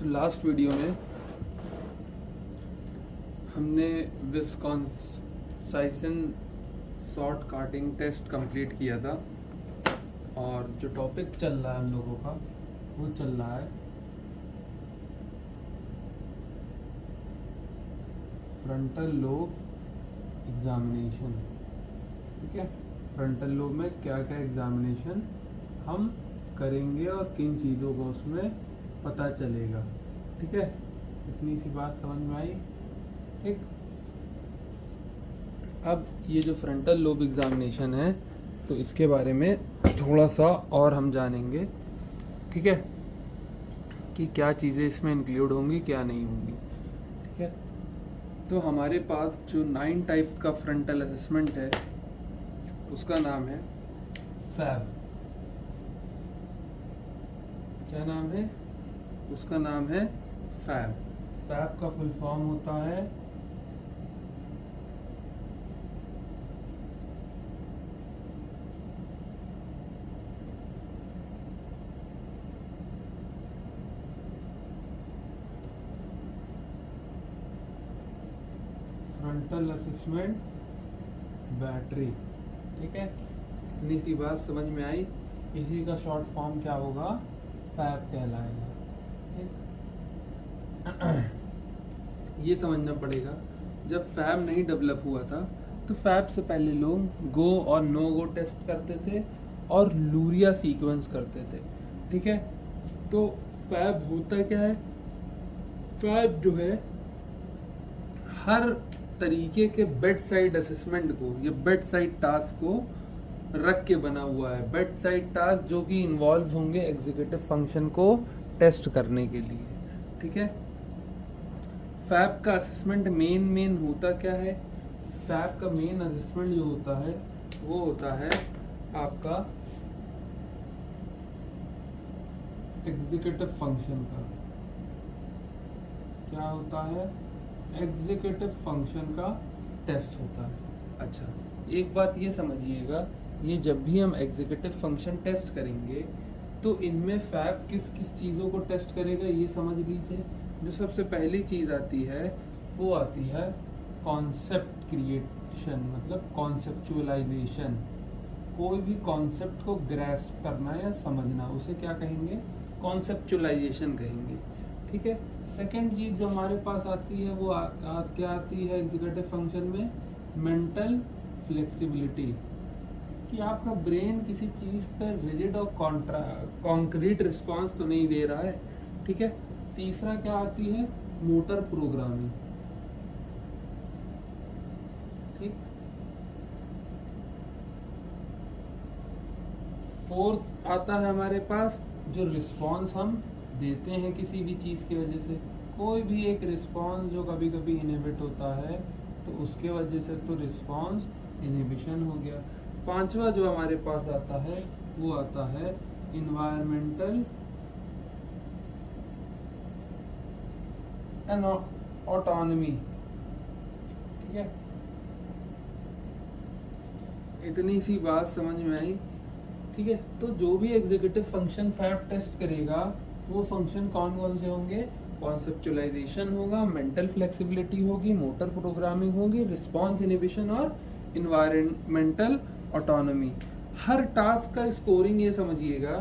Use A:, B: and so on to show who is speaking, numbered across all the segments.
A: तो last video में हमने विस्कॉन्साइन शॉर्ट काटिंग टेस्ट कंप्लीट किया था और जो टॉपिक चल रहा है हम लोगों का वो चल रहा है फ्रंटल लोब एग्जामिनेशन। ठीक है, फ्रंटल लोब में क्या क्या एग्जामिनेशन हम करेंगे और किन चीज़ों को उसमें पता चलेगा। ठीक है, इतनी सी बात समझ में आई। ठीक, अब ये जो फ्रंटल लोब एग्जामिनेशन है तो इसके बारे में थोड़ा सा और हम जानेंगे। ठीक है, कि क्या चीज़ें इसमें इंक्लूड होंगी क्या नहीं होंगी। ठीक है, तो हमारे पास जो 9 टाइप का फ्रंटल असेसमेंट है उसका नाम है फैब। क्या नाम है उसका? नाम है फैब। फैब का फुल फॉर्म होता है फ्रंटल असेसमेंट बैटरी। ठीक है, इतनी सी बात समझ में आई। इसी का शॉर्ट फॉर्म क्या होगा? फैब कहलाएगा। ये समझना पड़ेगा, जब फैब नहीं डेवलप हुआ था तो फैब से पहले लोग गो और नो गो टेस्ट करते थे और लूरिया सीक्वेंस करते थे। ठीक है, तो फैब होता क्या है? फैब जो है हर तरीके के बेड साइड असेसमेंट को या बेड साइड टास्क को रख के बना हुआ है। बेड साइड टास्क जो कि इन्वॉल्व होंगे एग्जीक्यूटिव फंक्शन को टेस्ट करने के लिए। ठीक है, फैब का असेसमेंट मेन होता क्या है? फैब का मेन असेसमेंट जो होता है वो होता है आपका एग्जीक्यूटिव फंक्शन का। क्या होता है? एग्जीक्यूटिव फंक्शन का टेस्ट होता है। अच्छा, एक बात ये समझिएगा, ये जब भी हम एग्जीक्यूटिव फंक्शन टेस्ट करेंगे तो इनमें फैब किस किस चीज़ों को टेस्ट करेगा ये समझ लीजिए। जो सबसे पहली चीज़ आती है वो आती है कॉन्सेप्ट क्रिएशन, मतलब कॉन्सेप्चुअलाइजेशन। कोई भी कॉन्सेप्ट को ग्रैस्प करना या समझना, उसे क्या कहेंगे? कॉन्सेप्चुअलाइजेशन कहेंगे। ठीक है, सेकेंड चीज़ जो हमारे पास आती है वो क्या आती है एग्जीक्यूटिव फंक्शन में? मेंटल फ्लेक्सिबिलिटी, कि आपका ब्रेन किसी चीज़ पर रिजिड और कॉन्क्रीट रिस्पांस तो नहीं दे रहा है। ठीक है, तीसरा क्या आती है? Motor programming. ठीक, फोर्थ आता है हमारे पास जो रिस्पांस हम देते हैं किसी भी चीज़ की वजह से। कोई भी एक रिस्पांस जो कभी कभी इनहिबिट होता है तो उसके वजह से तो रिस्पांस इनहिबिशन हो गया। पांचवा जो हमारे पास आता है वो आता है इन्वायरमेंटल ऑटोनॉमी। ठीक है, इतनी सी बात समझ में आई। ठीक है, तो जो भी एग्जीक्यूटिव फंक्शन फैब टेस्ट करेगा वो फंक्शन कौन कौन से होंगे? कॉन्सेप्चुअलाइजेशन होगा, मेंटल फ्लेक्सिबिलिटी होगी, मोटर प्रोग्रामिंग होगी, रिस्पांस इनहिबिशन और इन्वायरमेंटल ऑटोनॉमी। हर टास्क का स्कोरिंग ये समझिएगा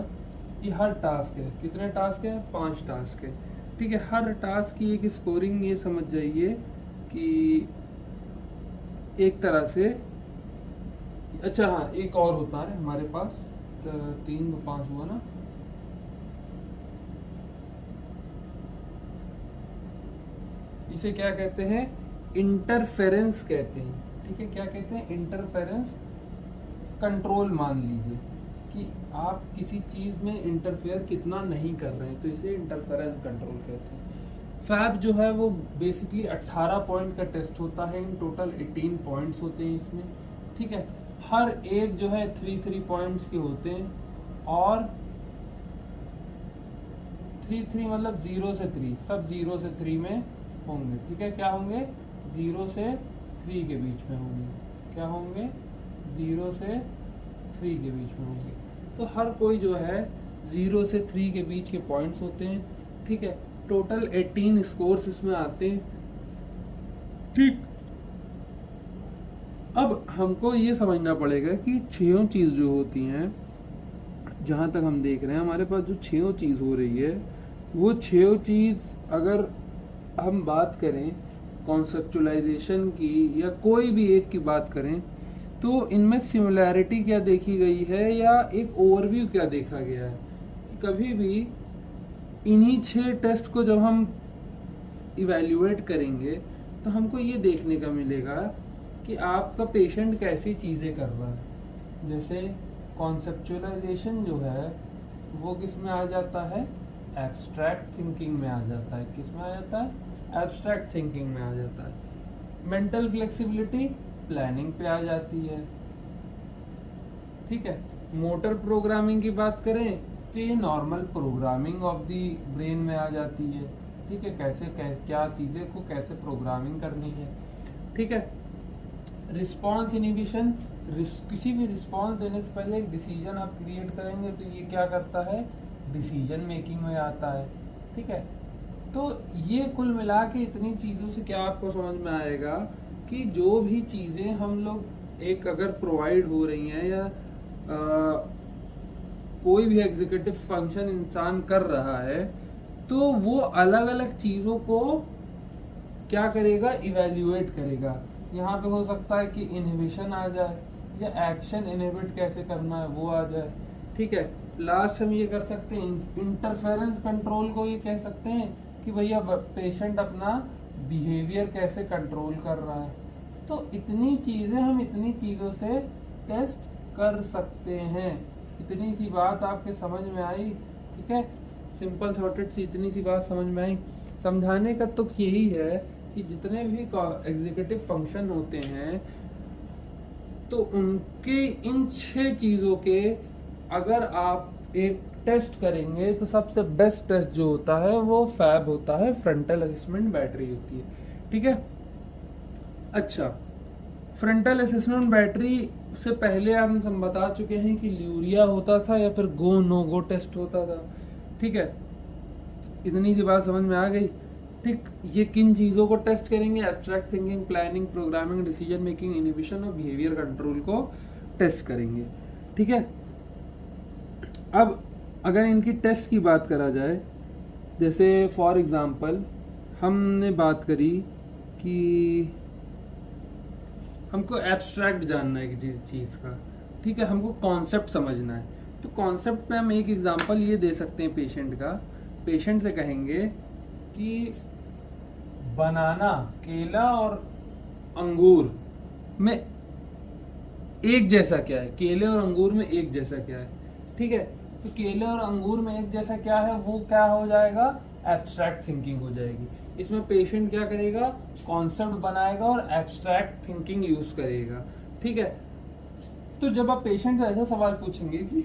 A: कि हर टास्क है, कितने टास्क है? 5 टास्क है। ठीक है, हर टास्क की एक स्कोरिंग ये समझ जाइए कि एक तरह से। अच्छा हाँ, एक और होता है हमारे पास, 3 तो 5 हुआ ना। इसे क्या कहते हैं? इंटरफेरेंस कहते हैं। ठीक है, क्या कहते हैं? Interference control. मान लीजिए कि आप किसी चीज़ में इंटरफेयर कितना नहीं कर रहे हैं तो इसे इंटरफेरेंस कंट्रोल कहते हैं। फैब जो है वो बेसिकली 18 पॉइंट का टेस्ट होता है। इन टोटल 18 पॉइंट्स होते हैं इसमें। ठीक है, हर एक जो है 3 पॉइंट्स के होते हैं और 3 मतलब 0 से 3, सब 0 से 3 में होंगे। ठीक है, क्या होंगे? 0 से 3 के बीच में होंगे। क्या होंगे? 0 से 3 के बीच में होंगे। तो हर कोई जो है 0 से 3 के बीच के पॉइंट्स होते हैं। ठीक है, टोटल 18 स्कोर्स इसमें आते हैं। ठीक, अब हमको ये समझना पड़ेगा कि 6 चीज जो होती हैं, जहाँ तक हम देख रहे हैं हमारे पास जो 6 चीज हो रही है, वो 6 चीज अगर हम बात करें कॉन्सेप्चुलाइजेशन की या कोई भी एक की बात करें, तो इनमें सिमिलैरिटी क्या देखी गई है या एक ओवरव्यू क्या देखा गया है। कभी भी इन्हीं 6 टेस्ट को जब हम इवैल्यूएट करेंगे तो हमको ये देखने का मिलेगा कि आपका पेशेंट कैसी चीज़ें कर रहा है। जैसे कॉन्सेप्चुलाइजेशन जो है वो किस में आ जाता है, एब्स्ट्रैक्ट थिंकिंग में आ जाता है। किस में आ जाता है, एब्स्ट्रैक्ट थिंकिंग में आ जाता है। मेंटल फ्लेक्सिबिलिटी प्लानिंग पे आ जाती है। ठीक है, मोटर प्रोग्रामिंग की बात करें तो ये normal programming of the brain में आ जाती है। ठीक है, क्या चीज़ें को कैसे प्रोग्रामिंग करनी है। ठीक है, रिस्पॉन्स इनिबिशन, किसी भी रिस्पॉन्स देने से पहले एक डिसीजन आप क्रिएट करेंगे तो ये क्या करता है, डिसीजन मेकिंग में आता है। ठीक है, तो ये कुल मिला के इतनी चीज़ों से क्या आपको समझ में आएगा कि जो भी चीज़ें हम लोग एक अगर प्रोवाइड हो रही हैं या कोई भी एग्जीक्यूटिव फंक्शन इंसान कर रहा है, तो वो अलग अलग चीज़ों को क्या करेगा, इवैल्यूएट करेगा। यहाँ पे हो सकता है कि इनहिबिशन आ जाए या एक्शन इनहिबिट कैसे करना है वो आ जाए। ठीक है, लास्ट हम ये कर सकते हैं इंटरफेरेंस कंट्रोल को, ये कह सकते हैं कि भैया पेशेंट अपना बिहेवियर कैसे कंट्रोल कर रहा है। तो इतनी चीज़ें हम इतनी चीज़ों से टेस्ट कर सकते हैं। इतनी सी बात आपके समझ में आई। ठीक है, सिंपल थॉटेड सी इतनी सी बात समझ में आई। समझाने का तो यही है कि जितने भी एग्जीक्यूटिव फंक्शन होते हैं तो उनके इन 6 चीज़ों के अगर आप एक टेस्ट करेंगे तो सबसे बेस्ट टेस्ट जो होता है वो फैब होता है, फ्रंटल असेसमेंट बैटरी होती है। ठीक है, अच्छा, फ्रंटल असेसमेंट बैटरी से पहले हम बता चुके हैं कि ल्यूरिया होता था या फिर गो नो गो टेस्ट होता था। ठीक है, इतनी सी बात समझ में आ गई। ठीक, ये किन चीज़ों को टेस्ट करेंगे, abstract thinking, planning, programming, decision making, inhibition और बिहेवियर कंट्रोल को टेस्ट करेंगे। ठीक है, अब अगर इनकी टेस्ट की बात करा जाए, जैसे फॉर एग्जांपल हमने बात करी कि हमको एब्स्ट्रैक्ट जानना है किसी चीज़ का। ठीक है, हमको कॉन्सेप्ट समझना है, तो कॉन्सेप्ट पे हम एक एग्जांपल ये दे सकते हैं पेशेंट का। पेशेंट से कहेंगे कि बनाना, केला और अंगूर में एक जैसा क्या है, केले और अंगूर में एक जैसा क्या है। ठीक है, तो केले और अंगूर में एक जैसा क्या है, वो क्या हो जाएगा, एब्स्ट्रैक्ट थिंकिंग हो जाएगी। इसमें पेशेंट क्या करेगा, कॉन्सेप्ट बनाएगा और एब्स्ट्रैक्ट थिंकिंग यूज करेगा। ठीक है, तो जब आप पेशेंट से ऐसा सवाल पूछेंगे कि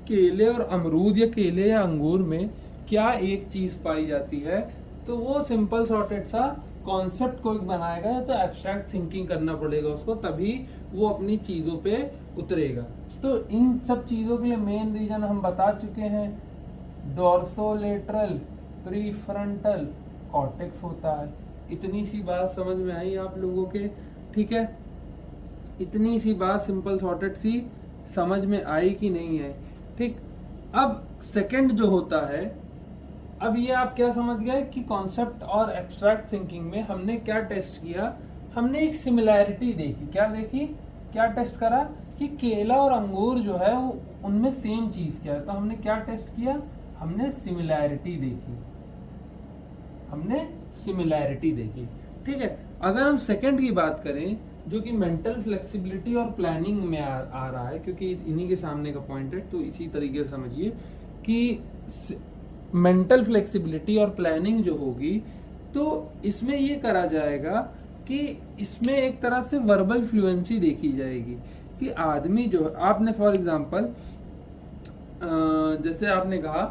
A: केले और अमरूद या केले या अंगूर में क्या एक चीज पाई जाती है, तो वो सिंपल सॉर्टेड सा कॉन्सेप्ट कोई बनाएगा या तो एब्स्ट्रैक्ट थिंकिंग करना पड़ेगा उसको, तभी वो अपनी चीजों पे उतरेगा। तो इन सब चीजों के लिए मेन रीजन हम बता चुके हैं, डोर्सोलेटरल, प्रीफ्रंटल कॉर्टेक्स होता है। इतनी सी बात समझ में आई आप लोगों के। ठीक है, इतनी सी बात सिंपल सॉर्टेड सी समझ में आई कि नहीं है। ठीक, अब सेकंड जो होता है, अब ये आप क्या समझ गए कि कॉन्सेप्ट और एब्स्ट्रैक्ट थिंकिंग में हमने क्या टेस्ट किया, हमने एक सिमिलैरिटी देखी। क्या देखी, क्या टेस्ट करा कि केला और अंगूर जो है वो उनमें सेम चीज क्या है, तो हमने क्या टेस्ट किया, हमने सिमिलैरिटी देखी, हमने सिमिलैरिटी देखी। ठीक है, अगर हम सेकंड की बात करें जो कि मेंटल फ्लेक्सिबिलिटी और प्लानिंग में आ रहा है, क्योंकि इन्हीं के सामने का पॉइंट है, तो इसी तरीके से समझिए कि मेंटल फ्लेक्सिबिलिटी और प्लानिंग जो होगी तो इसमें ये करा जाएगा कि इसमें एक तरह से वर्बल फ्लुएंसी देखी जाएगी कि आदमी जो, आपने फॉर एग्जांपल जैसे आपने कहा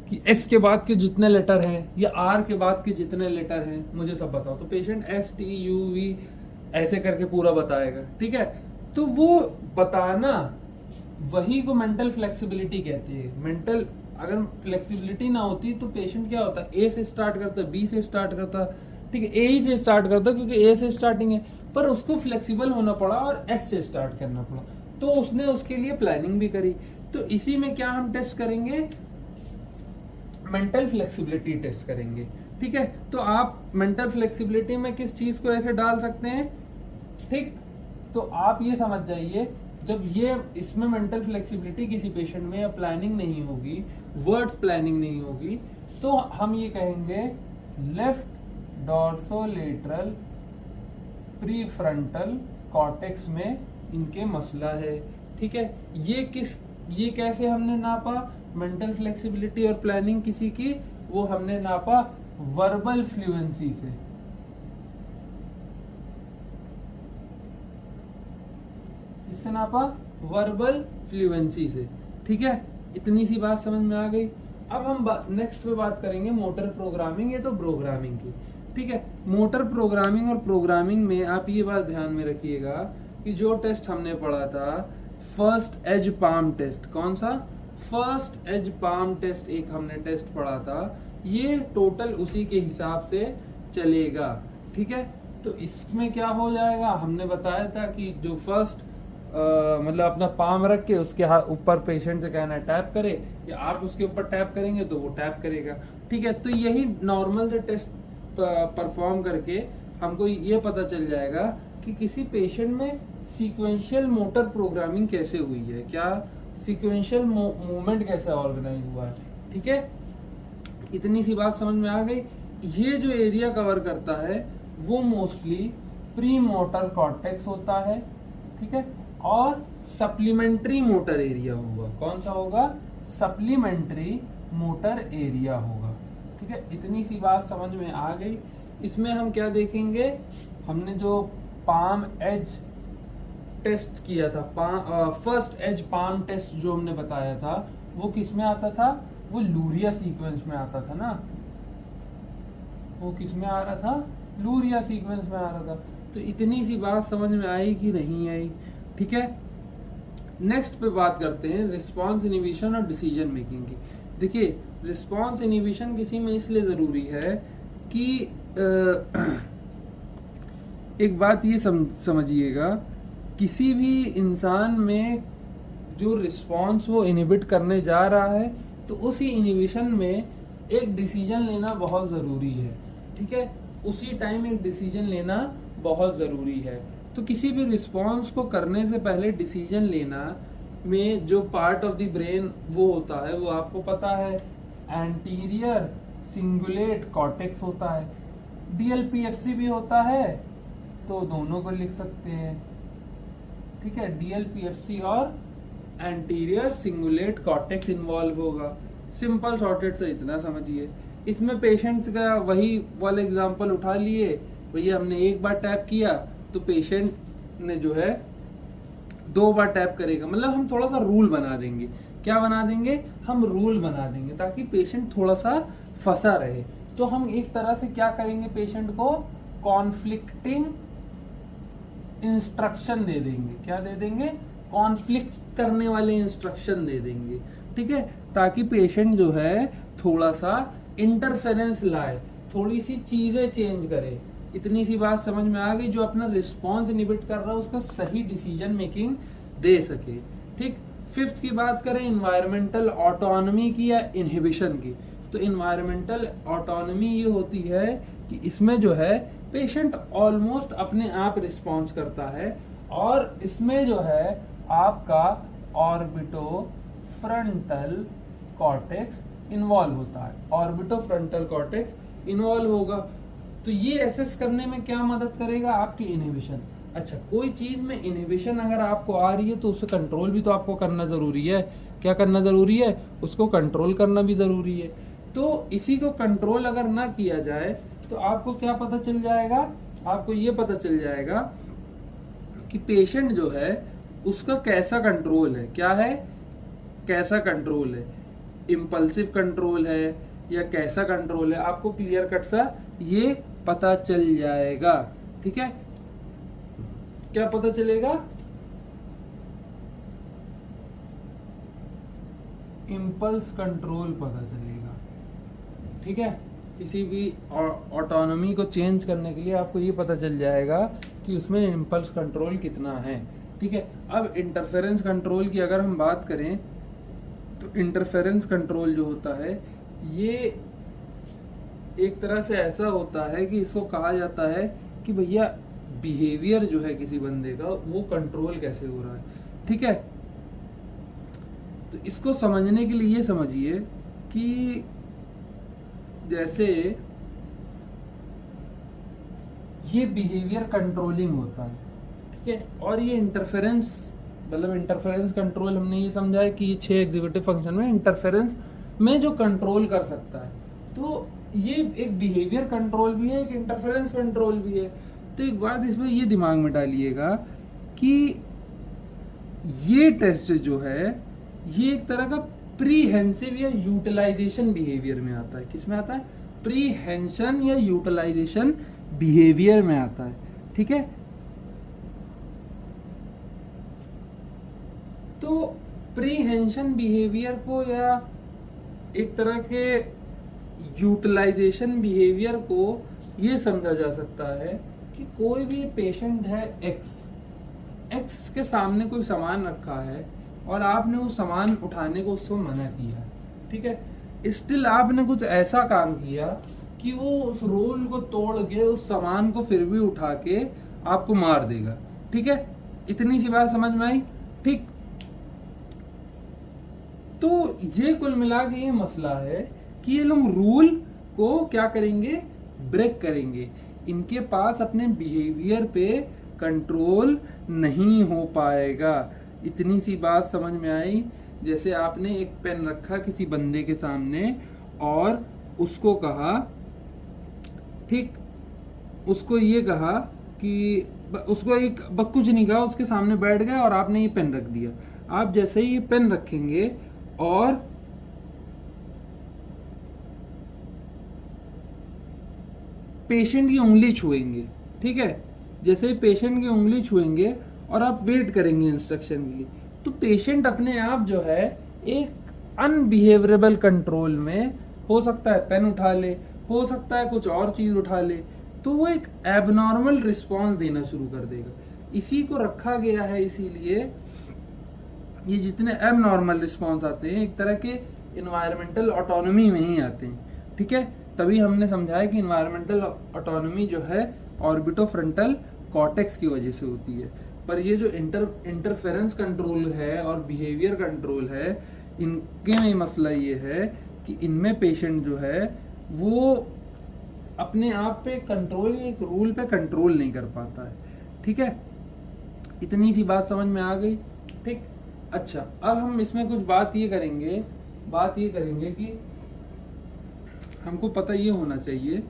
A: कि एस के बाद के जितने लेटर हैं या आर के बाद के जितने लेटर हैं मुझे सब बताओ, तो patient S T U V ऐसे करके पूरा बताएगा। ठीक है, तो वो बताना वही को मेंटल फ्लेक्सिबिलिटी कहते हैं। मेंटल, अगर फ्लेक्सिबिलिटी ना होती तो पेशेंट क्या होता, ए से स्टार्ट करता, बी से स्टार्ट करता, ठीक है, ए ही से स्टार्ट करता क्योंकि ए से स्टार्टिंग है, पर उसको फ्लेक्सिबल होना पड़ा और एस से स्टार्ट करना पड़ा, तो उसने उसके लिए प्लानिंग भी करी। तो इसी में क्या हम टेस्ट करेंगे, मेंटल फ्लेक्सिबिलिटी टेस्ट करेंगे, ठीक है। तो आप मेंटल फ्लेक्सिबिलिटी में किस चीज को ऐसे डाल सकते हैं, ठीक, तो आप ये समझ जाइए, जब ये इसमें मेंटल फ्लेक्सिबिलिटी किसी पेशेंट में या प्लानिंग नहीं होगी, वर्ड्स प्लानिंग नहीं होगी, तो हम ये कहेंगे लेफ्ट डॉर्सोलेटरल प्रीफ्रंटल कॉर्टेक्स में इनके मसला है, ठीक है। ये कैसे हमने नापा मेंटल फ्लेक्सिबिलिटी और प्लानिंग किसी की, वो हमने नापा वर्बल फ्लुएंसी से, इससे नापा वर्बल फ्लुएंसी से, ठीक है। इतनी सी बात समझ में आ गई। अब हम नेक्स्ट पे बात करेंगे मोटर प्रोग्रामिंग, ये तो प्रोग्रामिंग की, ठीक है। मोटर प्रोग्रामिंग और प्रोग्रामिंग में आप ये बात ध्यान में रखिएगा कि जो टेस्ट हमने पढ़ा था फर्स्ट एज पाम टेस्ट, कौन सा, फर्स्ट एज पाम टेस्ट, एक हमने टेस्ट पढ़ा था, ये टोटल उसी के हिसाब से चलेगा, ठीक है। तो इसमें क्या हो जाएगा, हमने बताया था कि जो फर्स्ट मतलब अपना पाम रख के उसके ऊपर पेशेंट से कहना है टैप करे, या आप उसके ऊपर टैप करेंगे तो वो टैप करेगा, ठीक है। तो यही नॉर्मल से टेस्ट परफॉर्म करके हमको ये पता चल जाएगा कि किसी पेशेंट में सीक्वेंशियल मोटर प्रोग्रामिंग कैसे हुई है, क्या सीक्वेंशियल मूवमेंट कैसे ऑर्गेनाइज हुआ है, ठीक है। इतनी सी बात समझ में आ गई। ये जो एरिया कवर करता है वो मोस्टली प्री मोटर कॉर्टेक्स होता है, ठीक है, और सप्लीमेंट्री मोटर एरिया होगा, कौन सा होगा, सप्लीमेंट्री मोटर एरिया होगा, ठीक है। इतनी सी बात समझ में आ गई। इसमें हम क्या देखेंगे, हमने जो पाम एज टेस्ट किया था, फर्स्ट एज पाम टेस्ट जो हमने बताया था, वो किस में आता था, वो लूरिया सीक्वेंस में आता था ना, वो किस में आ रहा था, लूरिया सीक्वेंस में आ रहा था। तो इतनी सी बात समझ में आई कि नहीं आई, ठीक है। नेक्स्ट पे बात करते हैं रिस्पांस इनहिबिशन और डिसीजन मेकिंग की। देखिए रिस्पांस इनहिबिशन किसी में इसलिए ज़रूरी है कि एक बात ये समझिएगा, किसी भी इंसान में जो रिस्पांस वो इनहिबिट करने जा रहा है, तो उसी इनहिबिशन में एक डिसीजन लेना बहुत ज़रूरी है, ठीक है, उसी टाइम एक डिसीजन लेना बहुत ज़रूरी है। तो किसी भी रिस्पांस को करने से पहले डिसीजन लेना में जो पार्ट ऑफ द ब्रेन वो होता है, वो आपको पता है एंटीरियर सिंगुलेट कॉर्टेक्स होता है, डीएलपीएफसी भी होता है, तो दोनों को लिख सकते हैं, ठीक है, डीएलपीएफसी और एंटीरियर सिंगुलेट कॉर्टेक्स इन्वॉल्व होगा। सिंपल शॉर्टेड से इतना समझिए। इसमें पेशेंट्स का वही वाला एग्जांपल उठा लिए, भैया हमने एक बार टैप किया तो पेशेंट ने जो है 2 बार टैप करेगा, मतलब हम थोड़ा सा रूल बना देंगे, क्या बना देंगे, हम रूल बना देंगे ताकि पेशेंट थोड़ा सा फंसा रहे। तो हम एक तरह से क्या करेंगे, पेशेंट को कॉन्फ्लिक्टिंग इंस्ट्रक्शन दे देंगे, क्या दे देंगे, कॉन्फ्लिक्ट करने वाले इंस्ट्रक्शन दे देंगे, ठीक है, ताकि पेशेंट जो है थोड़ा सा इंटरफेरेंस लाए, थोड़ी सी चीजें चेंज करे। इतनी सी बात समझ में आ गई, जो अपना रिस्पॉन्स इनहिबिट कर रहा है उसका सही डिसीजन मेकिंग दे सके, ठीक। फिफ्थ की बात करें इन्वायरमेंटल ऑटोनॉमी की या इनहिबिशन की, तो इन्वायरमेंटल ऑटोनॉमी ये होती है कि इसमें जो है पेशेंट ऑलमोस्ट अपने आप रिस्पॉन्स करता है, और इसमें जो है आपका ऑर्बिटो फ्रंटल कॉर्टेक्स इन्वॉल्व होता है, ऑर्बिटो फ्रंटल कॉर्टेक्स इन्वॉल्व होगा। तो ये एसेस करने में क्या मदद करेगा, आपकी इनहिबिशन। अच्छा, कोई चीज में इनहिबिशन अगर आपको आ रही है तो उसे कंट्रोल भी तो आपको करना जरूरी है, क्या करना जरूरी है, उसको कंट्रोल करना भी जरूरी है। तो इसी को कंट्रोल अगर ना किया जाए तो आपको क्या पता चल जाएगा, आपको ये पता चल जाएगा कि पेशेंट जो है उसका कैसा कंट्रोल है, क्या है, कैसा कंट्रोल है, इम्पल्सिव कंट्रोल है या कैसा कंट्रोल है, आपको क्लियर कट सा ये पता चल जाएगा, ठीक है। क्या पता चलेगा, इम्पल्स कंट्रोल पता चलेगा। ठीक है, किसी भी ऑटोनॉमी को चेंज करने के लिए आपको ये पता चल जाएगा कि उसमें इम्पल्स कंट्रोल कितना है। ठीक है, अब इंटरफेरेंस कंट्रोल की अगर हम बात करें तो इंटरफेरेंस कंट्रोल जो होता है ये एक तरह से ऐसा होता है कि इसको कहा जाता है कि भैया बिहेवियर जो है किसी बंदे का वो कंट्रोल कैसे हो रहा है। ठीक है, तो इसको समझने के लिए ये समझिए कि जैसे ये बिहेवियर कंट्रोलिंग होता है। ठीक है, और ये इंटरफेरेंस मतलब इंटरफेरेंस कंट्रोल हमने ये समझा है कि ये 6 एग्जीक्यूटिव फंक्शन में इंटरफेरेंस में जो कंट्रोल कर सकता है, तो ये एक बिहेवियर कंट्रोल भी है, एक इंटरफेरेंस कंट्रोल भी है। तो एक बात इसमें ये दिमाग में डालिएगा कि ये टेस्ट जो है ये एक तरह का प्रीहेंसिव या यूटिलाइजेशन बिहेवियर में आता है। किस में आता है? प्रीहेंशन या यूटिलाइजेशन बिहेवियर में आता है। ठीक है, तो प्रीहेंशन बिहेवियर को या एक तरह के यूटिलाइजेशन बिहेवियर को ये समझा जा सकता है कि कोई भी पेशेंट है एक्स के सामने कोई सामान रखा है और आपने उस सामान उठाने को उसको मना किया। ठीक है, स्टिल आपने कुछ ऐसा काम किया कि वो उस रूल को तोड़ के उस सामान को फिर भी उठा के आपको मार देगा। ठीक है, इतनी सी बात समझ में आई। ठीक, तो ये कुल मिला के ये मसला है कि ये लोग रूल को क्या करेंगे? ब्रेक करेंगे। इनके पास अपने बिहेवियर पे कंट्रोल नहीं हो पाएगा। इतनी सी बात समझ में आई। जैसे आपने एक पेन रखा किसी बंदे के सामने और उसको कहा, ठीक, उसको ये कहा कि उसको एक कुछ नहीं कहा, उसके सामने बैठ गए और आपने ये पेन रख दिया। आप जैसे ही ये पेन रखेंगे और पेशेंट की उंगली छुएंगे, ठीक है, जैसे ही पेशेंट की उंगली छुएंगे और आप वेट करेंगे इंस्ट्रक्शन के लिए, तो पेशेंट अपने आप जो है एक अनबिहेवियरेबल कंट्रोल में, हो सकता है पेन उठा ले, हो सकता है कुछ और चीज उठा ले, तो वो एक एबनॉर्मल रिस्पॉन्स देना शुरू कर देगा। इसी को रखा गया है, इसीलिए ये जितने एबनॉर्मल रिस्पॉन्स आते हैं एक तरह के इन्वायरमेंटल ऑटोनॉमी में ही आते हैं। ठीक है, तभी हमने समझाया कि इन्वायरमेंटल ऑटोनॉमी जो है ऑर्बिटोफ्रंटल कॉर्टेक्स की वजह से होती है। पर ये जो इंटरफेरेंस कंट्रोल है और बिहेवियर कंट्रोल है, इनके में मसला ये है कि इनमें पेशेंट जो है वो अपने आप पे कंट्रोल या एक रूल पे कंट्रोल नहीं कर पाता है। ठीक है, इतनी सी बात समझ में आ गई। ठीक, अच्छा, अब हम इसमें कुछ बात ये करेंगे कि हमको पता ये होना चाहिए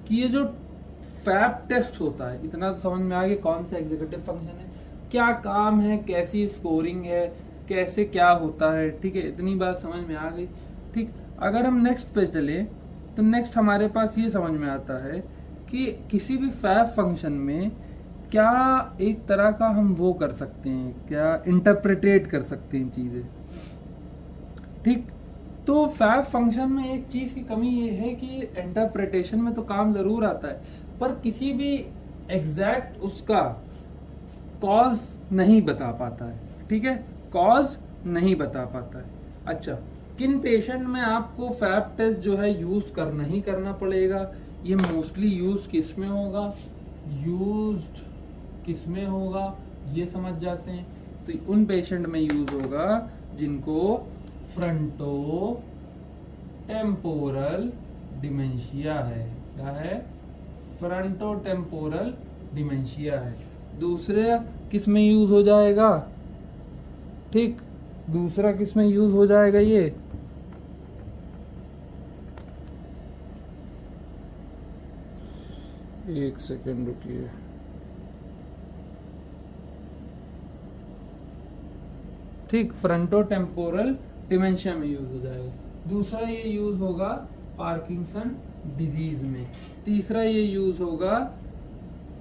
A: कि ये जो फैब टेस्ट होता है, इतना तो समझ में आ गया कौन सा एग्जीक्यूटिव फंक्शन है, क्या काम है, कैसी स्कोरिंग है, कैसे क्या होता है। ठीक है, इतनी बात समझ में आ गई। ठीक, अगर हम नेक्स्ट पे चले तो नेक्स्ट हमारे पास ये समझ में आता है कि किसी भी फैब फंक्शन में क्या एक तरह का हम वो कर सकते हैं, क्या इंटरप्रिटेट कर सकते हैं चीज़ें। ठीक, तो फैब फंक्शन में एक चीज़ की कमी ये है कि इंटरप्रिटेशन में तो काम ज़रूर आता है, पर किसी भी एग्जैक्ट उसका कॉज नहीं बता पाता है। ठीक है, कॉज नहीं बता पाता है। अच्छा, किन पेशेंट में आपको फैब टेस्ट जो है यूज़ करना ही करना पड़ेगा? ये मोस्टली यूज़ किस में होगा, ये समझ जाते हैं। तो उन पेशेंट में यूज होगा जिनको फ्रंटो टेम्पोरल डिमेंशिया है। क्या है? फ्रंटो टेम्पोरल डिमेंशिया है। दूसरे किस में यूज हो जाएगा? ठीक, दूसरा किस में यूज हो जाएगा? ये एक सेकेंड रुकिए। ठीक, फ्रंटो टेम्पोरल डिमेंशिया में यूज हो जाएगा। दूसरा ये यूज होगा पार्किंसन डिजीज में। तीसरा ये यूज होगा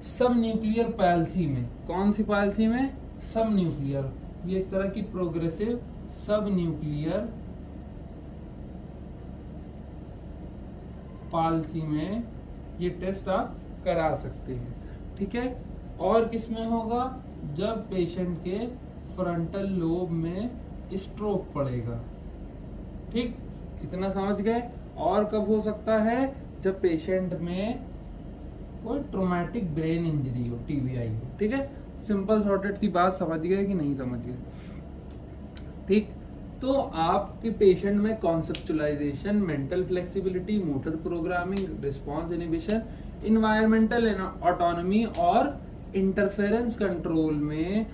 A: सब न्यूक्लियर पैल्सी में। कौन सी पैल्सी में? सब न्यूक्लियर। ये एक तरह की प्रोग्रेसिव सब न्यूक्लियर पाल्सी में ये टेस्ट आप करा सकते हैं, ठीक है। और किस में होगा, जब पेशेंट के फ्रंटल लोब में स्ट्रोक पड़ेगा, ठीक, इतना समझ गए। और कब हो सकता है, जब पेशेंट में कोई ट्रोमैटिक ब्रेन इंजरी हो, टीबीआई हो, ठीक है। सिंपल सॉर्टेड सी बात समझ गए कि नहीं समझ गए, ठीक। तो आपके पेशेंट में conceptualisation, mental flexibility, motor programming, response inhibition, environmental autonomy और इंटरफेरेंस कंट्रोल में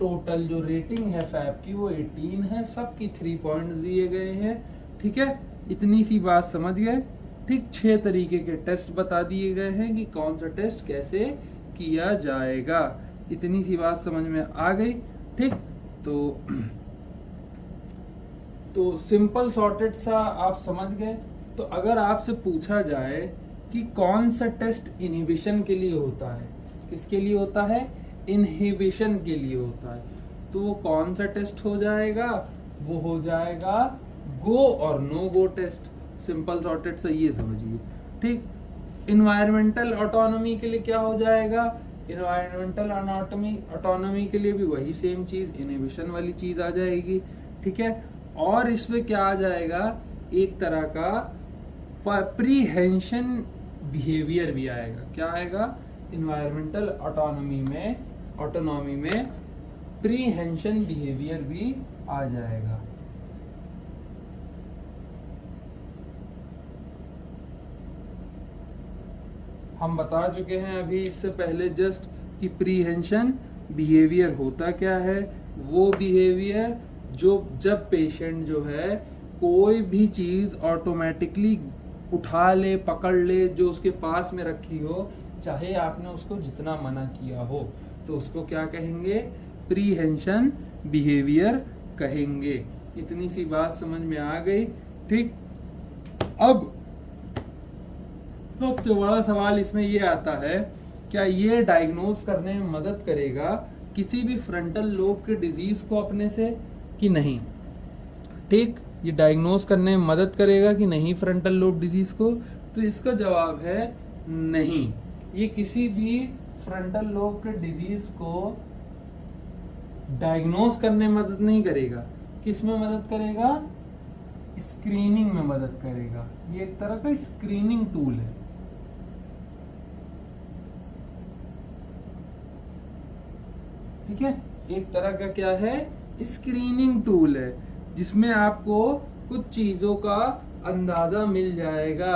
A: टोटल जो रेटिंग है फैब की वो 18 है, सबकी 3 पॉइंट्स दिए गए हैं, ठीक है। इतनी सी बात समझ गए, ठीक। 6 तरीके के टेस्ट बता दिए गए हैं कि कौन सा टेस्ट कैसे किया जाएगा, इतनी सी बात समझ में आ गई, ठीक। तो सिंपल सॉर्टेड सा आप समझ गए। तो अगर आपसे पूछा जाए कि कौन सा टेस्ट इनहिबिशन के लिए होता है, किसके लिए होता है, इनहिबिशन के लिए होता है, तो वो कौन सा टेस्ट हो जाएगा, वो हो जाएगा गो और नो गो टेस्ट। सिंपल सॉर्टेड से ये समझिए, ठीक। इन्वायरमेंटल ऑटोनॉमी के लिए क्या हो जाएगा, इन्वायरमेंटल ऑटोनॉमी के लिए भी वही सेम चीज, इनहिबिशन वाली चीज आ जाएगी, ठीक है। और इसमें क्या आ जाएगा, एक तरह का प्रीहेंशन बिहेवियर भी आएगा। क्या आएगा, इन्वायरमेंटल ऑटोनॉमी में प्रीहेंशन बिहेवियर भी आ जाएगा। हम बता चुके हैं अभी इससे पहले जस्ट कि प्रीहेंशन बिहेवियर होता क्या है, वो बिहेवियर जो जब पेशेंट जो है कोई भी चीज ऑटोमेटिकली उठा ले, पकड़ ले, जो उसके पास में रखी हो, चाहे आपने उसको जितना मना किया हो, तो उसको क्या कहेंगे, प्रीहेंशन बिहेवियर कहेंगे। इतनी सी बात समझ में आ गई, ठीक। अब सबसे बड़ा सवाल इसमें ये आता है, क्या ये डायग्नोज करने में मदद करेगा किसी भी फ्रंटल लोब के डिजीज को अपने से कि नहीं, ठीक। ये डायग्नोज करने में मदद करेगा कि नहीं फ्रंटल लोब डिजीज को, तो इसका जवाब है नहीं। ये किसी भी फ्रंटल लोब के डिजीज को डायग्नोज करने में मदद नहीं करेगा। किस में मदद करेगा, स्क्रीनिंग में मदद करेगा। ये एक तरह का स्क्रीनिंग टूल है, ठीक है। एक तरह का क्या है, स्क्रीनिंग टूल है, जिसमें आपको कुछ चीजों का अंदाजा मिल जाएगा।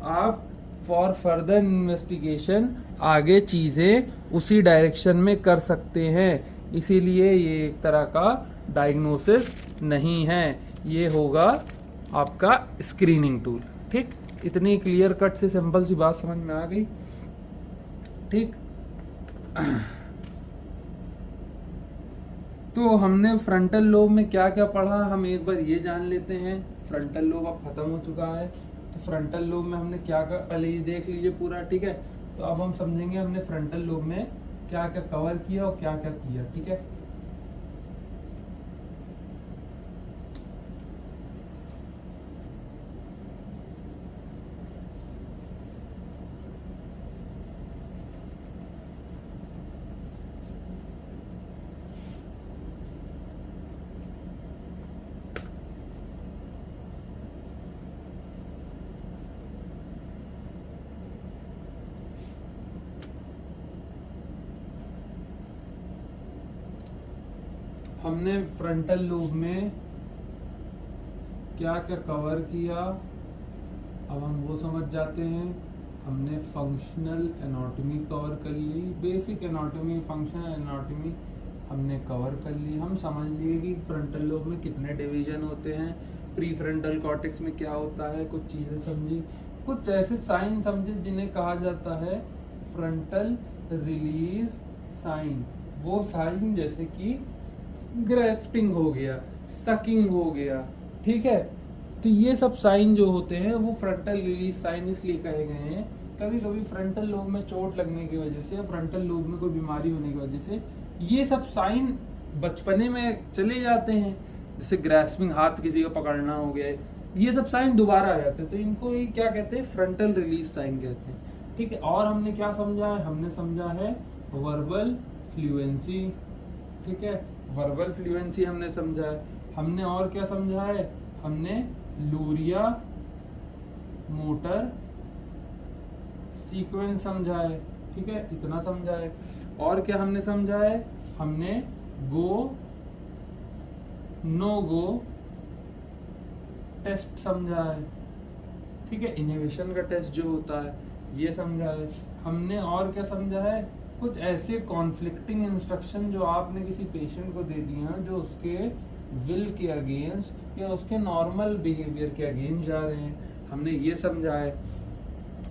A: आप फॉर फर्दर इन्वेस्टिगेशन आगे चीजें उसी डायरेक्शन में कर सकते हैं, इसीलिए ये एक तरह का डायग्नोसिस नहीं है, ये होगा आपका स्क्रीनिंग टूल, ठीक। इतनी क्लियर कट से सिंपल सी बात समझ में आ गई, ठीक। तो हमने फ्रंटल लोब में क्या क्या पढ़ा, हम एक बार ये जान लेते हैं। फ्रंटल लोब अब खत्म हो चुका है, तो फ्रंटल लोब में हमने क्या क्या, पहले ये देख लीजिए पूरा, ठीक है। तो अब हम समझेंगे हमने फ्रंटल लोब में क्या क्या कवर किया और क्या क्या किया, ठीक है। हमने फ्रंटल लोब में क्या क्या कवर किया, अब हम वो समझ जाते हैं। हमने फंक्शनल एनाटॉमी कवर कर ली, बेसिक एनाटॉमी, फंक्शनल एनाटॉमी हमने कवर कर ली। हम समझ लिए कि फ्रंटल लोब में कितने डिवीजन होते हैं, प्री फ्रंटल कॉर्टेक्स में क्या होता है, कुछ चीज़ें समझी, कुछ ऐसे साइन समझे जिन्हें कहा जाता है फ्रंटल रिलीज साइन। वो साइन जैसे कि ग्रेस्पिंग हो गया, सकिंग हो गया, ठीक है। तो ये सब साइन जो होते हैं वो फ्रंटल रिलीज साइन इसलिए कहे गए हैं। कभी कभी फ्रंटल लोब में चोट लगने की वजह से या फ्रंटल लोब में कोई बीमारी होने की वजह से ये सब साइन बचपने में चले जाते हैं, जैसे ग्रेस्पिंग, हाथ किसी का पकड़ना हो गया, ये सब साइन दोबारा आ जाते हैं, तो इनको ही क्या कहते हैं, फ्रंटल रिलीज साइन कहते हैं। ठीक है, और हमने क्या समझा है, हमने समझा है वर्बल फ्लुएंसी। ठीक है, वर्बल फ्लुएंसी हमने समझा है। हमने और क्या समझा है, हमने लूरिया मोटर सीक्वेंस समझा है। ठीक है, इतना समझा है। और क्या हमने समझा है, हमने गो नो गो टेस्ट समझा है। ठीक है, इनहिबिशन का टेस्ट जो होता है ये समझा है हमने। और क्या समझा है, कुछ ऐसे कॉन्फ्लिक्टिंग इंस्ट्रक्शन जो आपने किसी पेशेंट को दे दिए हैं जो उसके विल के अगेंस्ट या उसके नॉर्मल बिहेवियर के अगेंस्ट जा रहे हैं, हमने ये समझा है।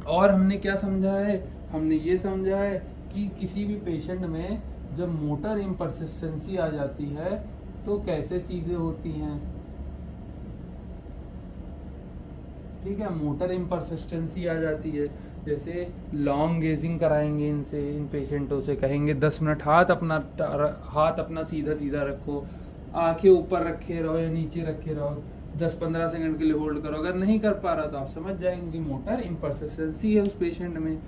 A: और हमने क्या समझा है, हमने ये समझा है कि किसी भी पेशेंट में जब मोटर इम्परसिस्टेंसी आ जाती है तो कैसे चीज़ें होती हैं। ठीक है, मोटर इम्परसिस्टेंसी आ जाती है, जैसे लॉन्ग गेजिंग कराएंगे इनसे, इन पेशेंटों से कहेंगे 10 मिनट हाथ अपना सीधा सीधा रखो, आंखें ऊपर रखे रहो या नीचे रखे रहो, 10-15 सेकंड के लिए होल्ड करो। अगर नहीं कर पा रहा तो आप समझ जाएंगे कि मोटर इम्परसिस्टेंसी है उस पेशेंट में।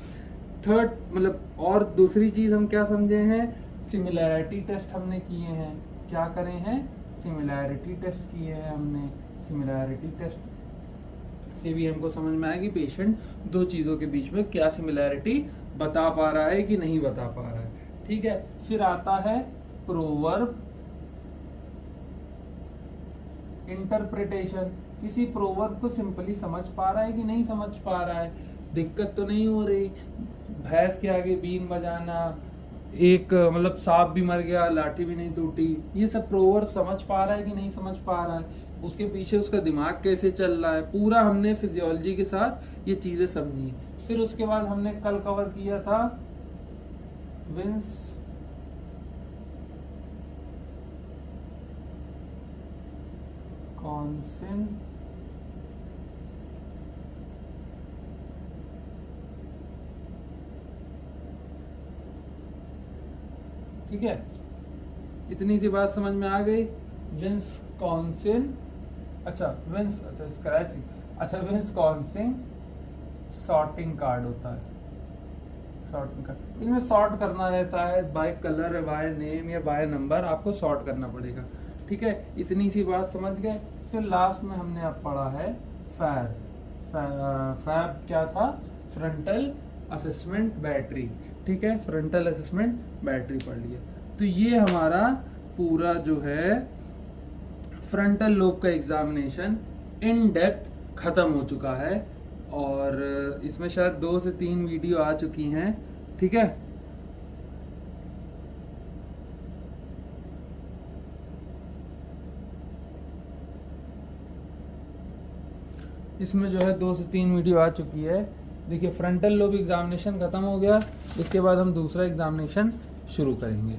A: थर्ड मतलब और दूसरी चीज़ हम क्या समझे हैं, सिमिलैरिटी टेस्ट हमने किए हैं। क्या करे हैं, सिमिलैरिटी टेस्ट किए हैं हमने। सिमिलैरिटी टेस्ट से भी हमको समझ में आया कि पेशेंट दो चीज़ों के बीच में क्या सिमिलैरिटी बता पा रहा है कि नहीं बता पा रहा है। ठीक है, फिर आता है प्रोवर्ब इंटरप्रिटेशन। किसी प्रोवर्ब को सिंपली समझ पा रहा है कि नहीं समझ पा रहा है, दिक्कत तो नहीं हो रही, भैंस के आगे बीन बजाना, एक मतलब सांप भी मर गया लाठी भी नहीं टूटी, ये सब प्रोवर्ब समझ पा रहा है कि नहीं समझ पा रहा है, उसके पीछे उसका दिमाग कैसे चल रहा है, पूरा हमने फिजियोलॉजी के साथ ये चीज़ें समझी। फिर उसके बाद हमने कल कवर किया था विंस कॉन्सिन ठीक है, इतनी सी बात समझ में आ गई। विंस कॉन्सिन विंस कॉन्सिन सॉर्टिंग कार्ड होता है। सॉर्टिंग कार्ड, इनमें सॉर्ट करना रहता है बाय कलर, बाय नेम या बाय नंबर, आपको सॉर्ट करना पड़ेगा। ठीक है, इतनी सी बात समझ गए। फिर लास्ट में हमने अब पढ़ा है फैब क्या था, फ्रंटल असेसमेंट बैटरी। ठीक है, फ्रंटल असेसमेंट बैटरी पढ़ लिया। तो ये हमारा पूरा जो है फ्रंटल लोब का एग्जामिनेशन इन डेप्थ ख़त्म हो चुका है, और इसमें शायद 2 से 3 वीडियो आ चुकी हैं। ठीक है, इसमें जो है 2 से 3 वीडियो आ चुकी है। देखिए, फ्रंटल लोब एग्जामिनेशन ख़त्म हो गया, इसके बाद हम दूसरा एग्जामिनेशन शुरू करेंगे।